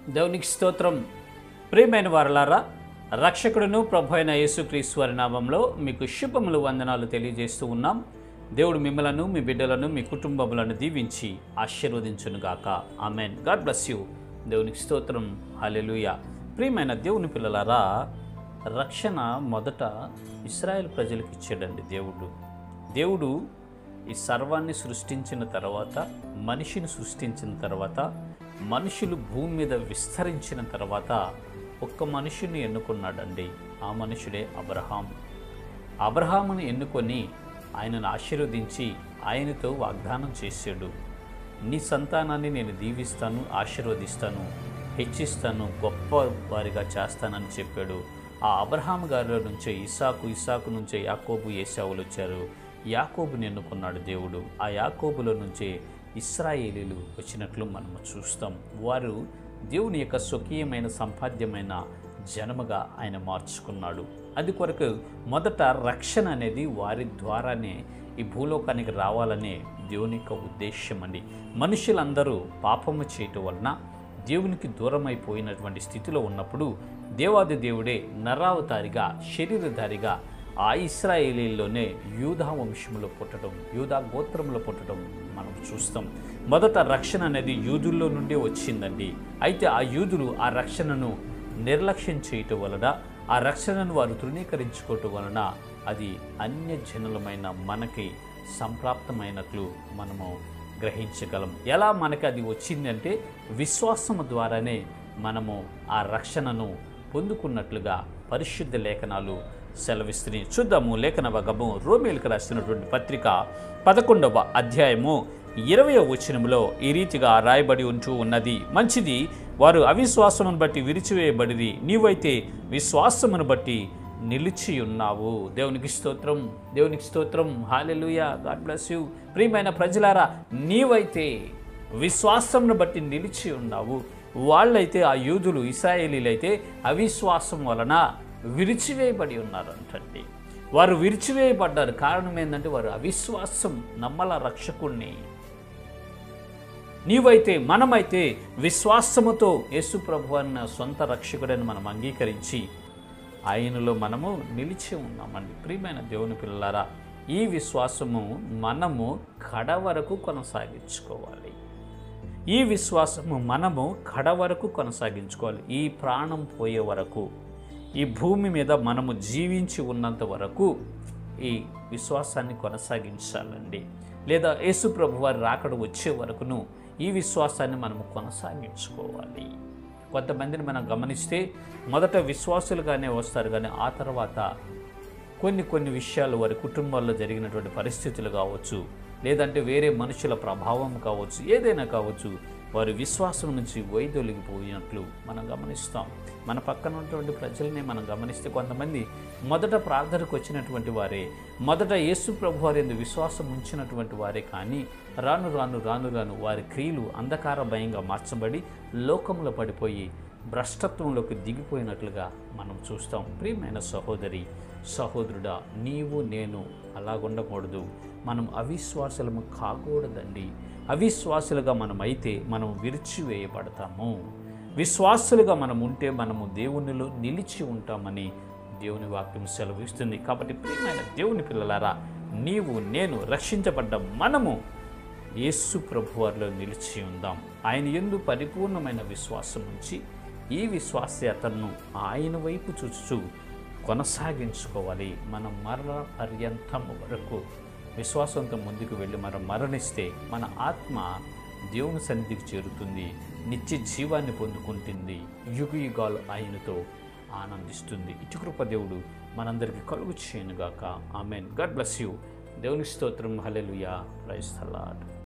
దేవునికి స్తోత్రం. ప్రియమైన వారలారా, రక్షకుడును ప్రభు అయిన యేసుక్రీస్తు వారి నామంలో మీకు శుభములు వందనాలు తెలియజేస్తూ ఉన్నాం. దేవుడు మిమ్మలను, మీ బిడ్డలను, మీ కుటుంబములను దీవించి ఆశీర్వదించునుగాక. ఆమెన్. God bless you. దేవునికి స్తోత్రం. హల్లెలూయా. ప్రియమైన దేవుని పిల్లలారా, రక్షణ మొదట ఇశ్రాయేల్ ప్రజలకు ఇచ్చాడండి దేవుడు ఈ సర్వాన్ని సృష్టించిన తర్వాత, మనిషిని సృష్టించిన తర్వాత, మనుషులు భూమి మీద విస్తరించిన తర్వాత ఒక్క మనుషుని ఎన్నుకున్నాడండి. ఆ మనుషుడే అబ్రహామును ఎన్నుకొని ఆయనను ఆశీర్వదించి ఆయనతో వాగ్దానం చేశాడు. నీ సంతానాన్ని నేను దీవిస్తాను, ఆశీర్వదిస్తాను, హెచ్చిస్తాను, గొప్ప వారిగా చేస్తానని చెప్పాడు. ఆ అబ్రహాము గారిలో నుంచే ఇస్సాకు నుంచే యాకోబు, ఏశావులు వచ్చారు. యాకోబుని ఎన్నుకున్నాడు దేవుడు. ఆ యాకోబులో నుంచే ఇశ్రాయేలీలు వచ్చినట్లు మనము చూస్తాం. వారు దేవుని యొక్క స్వకీయమైన సంపాద్యమైన జనముగా ఆయన మార్చుకున్నాడు. అది కొరకు మొదట రక్షణ అనేది వారి ద్వారానే ఈ భూలోకానికి రావాలనే దేవుని యొక్క ఉద్దేశం అండి. మనుషులందరూ పాపము చేయటం వలన దేవునికి దూరమైపోయినటువంటి స్థితిలో ఉన్నప్పుడు దేవాది దేవుడే నరావతారిగా, శరీరధారిగా ఆ ఇశ్రాయేలీల్లోనే యూదా వంశంలో పుట్టడం, యూదా గోత్రంలో పుట్టడం మనం చూస్తాం. మొదట రక్షణ అనేది యూదుల్లో నుండి వచ్చిందండి. అయితే ఆ యూదులు ఆ రక్షణను నిర్లక్ష్యం చేయటం వలన, ఆ రక్షణను వారు తృణీకరించుకోవటం వలన అది అన్యజనులమైన మనకి సంప్రాప్తమైనట్లు మనము గ్రహించగలం. ఎలా మనకి అది వచ్చిందంటే విశ్వాసము ద్వారానే మనము ఆ రక్షణను పొందుకున్నట్లుగా పరిశుద్ధ లేఖనాలు సెలవిస్తున్నాయి. చూద్దాము లేఖన భాగము. రోమీయులకు రాసినటువంటి పత్రిక 11వ అధ్యాయము 20వ వచనములో ఈ రీతిగా రాయబడి ఉంటూ ఉన్నది. మంచిది, వారు అవిశ్వాసమును బట్టి విరిచివేయబడిరి, నీవైతే విశ్వాసమును బట్టి నిలిచి ఉన్నావు. దేవునికి స్తోత్రం, దేవునికి స్తోత్రం. హల్లెలూయా. God bless you. ప్రియమైన ప్రజలారా, నీవైతే విశ్వాసమును బట్టి నిలిచి ఉన్నావు. వాళ్ళైతే, ఆ యూదులు, ఇశ్రాయేలీలైతే అవిశ్వాసం వలన విరిచివేయబడి ఉన్నారంటండి. వారు విరిచివేయబడ్డారు. కారణం ఏంటంటే వారు అవిశ్వాసం, నమ్మల రక్షకుణ్ణి. నీవైతే, మనమైతే విశ్వాసముతో యేసు ప్రభు అన్న సొంత రక్షకుడని మనం అంగీకరించి ఆయనలో మనము నిలిచి ఉన్నామండి. ప్రియమైన దేవుని పిల్లలారా, ఈ విశ్వాసము మనము కడవరకు కొనసాగించుకోవాలి. ఈ విశ్వాసము మనము కడవరకు కొనసాగించుకోవాలి. ఈ ప్రాణం పోయే వరకు, ఈ భూమి మీద మనము జీవించి ఉన్నంత వరకు ఈ విశ్వాసాన్ని కొనసాగించాలండి. లేదా యేసు ప్రభు వారి రాకడ వచ్చే వరకును ఈ విశ్వాసాన్ని మనము కొనసాగించుకోవాలి. కొంతమందిని మనం గమనిస్తే మొదట విశ్వాసులుగానే వస్తారు, కానీ ఆ తర్వాత కొన్ని విషయాలు వారి కుటుంబాల్లో జరిగినటువంటి పరిస్థితులు కావచ్చు, లేదంటే వేరే మనుషుల ప్రభావం కావచ్చు, ఏదైనా కావచ్చు, వారి విశ్వాసం నుంచి వైదొలిగిపోయినట్లు మనం గమనిస్తాం. మన పక్కన ఉన్నటువంటి ప్రజల్ని మనం గమనిస్తే కొంతమంది మొదట ప్రార్థనకు వచ్చినటువంటి వారే, మొదట యేసు ప్రభు వారి యందు విశ్వాసం ఉంచినటువంటి వారే, కానీ రాను రాను వారి క్రియలు అంధకార భయంగా మార్చబడి లోకంలో పడిపోయి భ్రష్టత్వంలోకి దిగిపోయినట్లుగా మనం చూస్తాం. ప్రియమైన సహోదరి, సహోదరుడా, నీవు నేను అలాగుండకూడదు. మనం అవిశ్వాసులము కాకూడదండి. అవిశ్వాసులుగా మనమైతే మనం విరిచివేయబడతాము. విశ్వాసులుగా మనం ఉంటే మనము దేవునిలో నిలిచి ఉంటామని దేవుని వాక్యం సెలవిస్తుంది. కాబట్టి ప్రియమైన దేవుని పిల్లలారా, నీవు నేను రక్షించబడ్డ మనము యేసు ప్రభువారిలో నిలిచి ఉందాం. ఆయన యందు పరిపూర్ణమైన విశ్వాసం ఉంచి ఈ విశ్వాస్యతను ఆయన వైపు చూచుచూ కొనసాగించుకోవాలి. మనం మరణ పర్యంతం వరకు విశ్వాసంతో ముందుకు వెళ్ళి మనం మరణిస్తే మన ఆత్మ దేవుని సన్నిధికి చేరుతుంది, నిత్య జీవాన్ని పొందుకుంటుంది, యుగాలు ఆయనతో ఆనందిస్తుంది. ఇటు కృప దేవుడు మనందరికీ కలుగు చేయనుగాక. ఆమెన్. God bless you. దేవుని స్తోత్రం. హల్లెలూయా. Praise the lord.